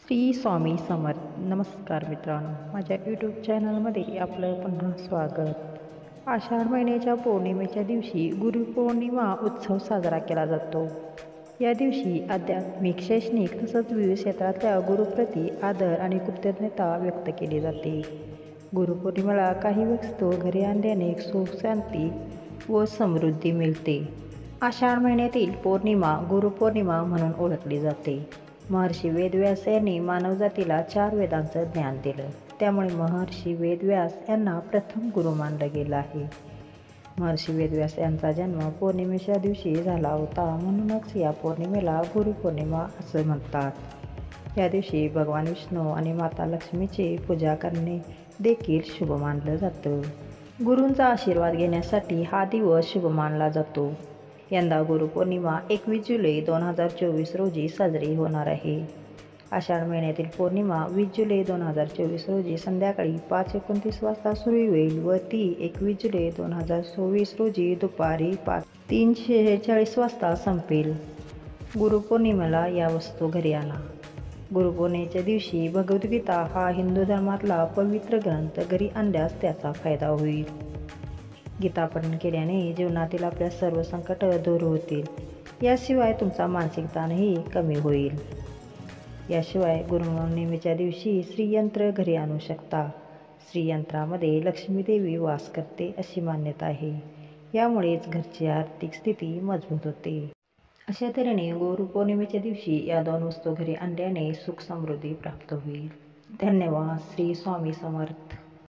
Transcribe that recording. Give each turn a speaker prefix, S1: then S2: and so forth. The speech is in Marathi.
S1: श्री स्वामी समर्थ. नमस्कार मित्रांनो, माझ्या यूट्यूब चॅनलमध्ये आपलं पुन्हा स्वागत. आषाढ महिन्याच्या पौर्णिमेच्या दिवशी गुरुपौर्णिमा उत्सव साजरा केला जातो. या दिवशी आध्यात्मिक, शैक्षणिक तसंच विविध क्षेत्रातल्या गुरुप्रती आदर आणि कृतज्ञता व्यक्त केली जाते. गुरुपौर्णिमेला काही वस्तू घरी आणल्याने सुख, शांती व समृद्धी मिळते. आषाढ महिन्यातील पौर्णिमा गुरुपौर्णिमा म्हणून ओळखली जाते. महर्षी वेदव्यास यांनी मानवजातीला 4 वेदांचं ज्ञान दिलं. त्यामुळे महर्षी वेदव्यास यांना प्रथम गुरु मानलं गेलं आहे. महर्षी वेदव्यास यांचा जन्म पौर्णिमेच्या दिवशी झाला होता, म्हणूनच या पौर्णिमेला गुरुपौर्णिमा असं म्हणतात. या दिवशी भगवान विष्णू आणि माता लक्ष्मीची पूजा करणे देखील शुभ मानलं जातं. गुरूंचा आशीर्वाद घेण्यासाठी हा दिवस शुभ मानला जातो. यंदा गुरुपौर्णिमा 21 जुलै 2024 रोजी साजरी होणार आहे. आषाढ महिन्यातील पौर्णिमा 20 जुलै 2024 रोजी संध्याकाळी 5:29 वाजता सुरू होईल व ती 21 जुलै 2024 रोजी दुपारी 3:46 वाजता संपेल. गुरुपौर्णिमेला या वस्तू घरी आणा. गुरुपौर्णिमेच्या दिवशी भगवद्गीता हा हिंदू धर्मातला पवित्र ग्रंथ घरी आणल्यास त्याचा फायदा होईल. गीता पठण केल्याने जीवनातील आपल्या सर्व संकट दूर होतील. याशिवाय तुमचा मानसिक ताणही कमी होईल. याशिवाय गुरुपौर्णिमेच्या दिवशी श्रीयंत्र घरी आणू शकता. श्रीयंत्रामध्ये लक्ष्मी देवी वास करते अशी मान्यता आहे. यामुळेच घरची आर्थिक स्थिती मजबूत होते. अशा तऱ्हेने गुरुपौर्णिमेच्या दिवशी या 2 वस्तू घरी आणल्याने सुख समृद्धी प्राप्त होईल. धन्यवाद. श्री स्वामी समर्थ.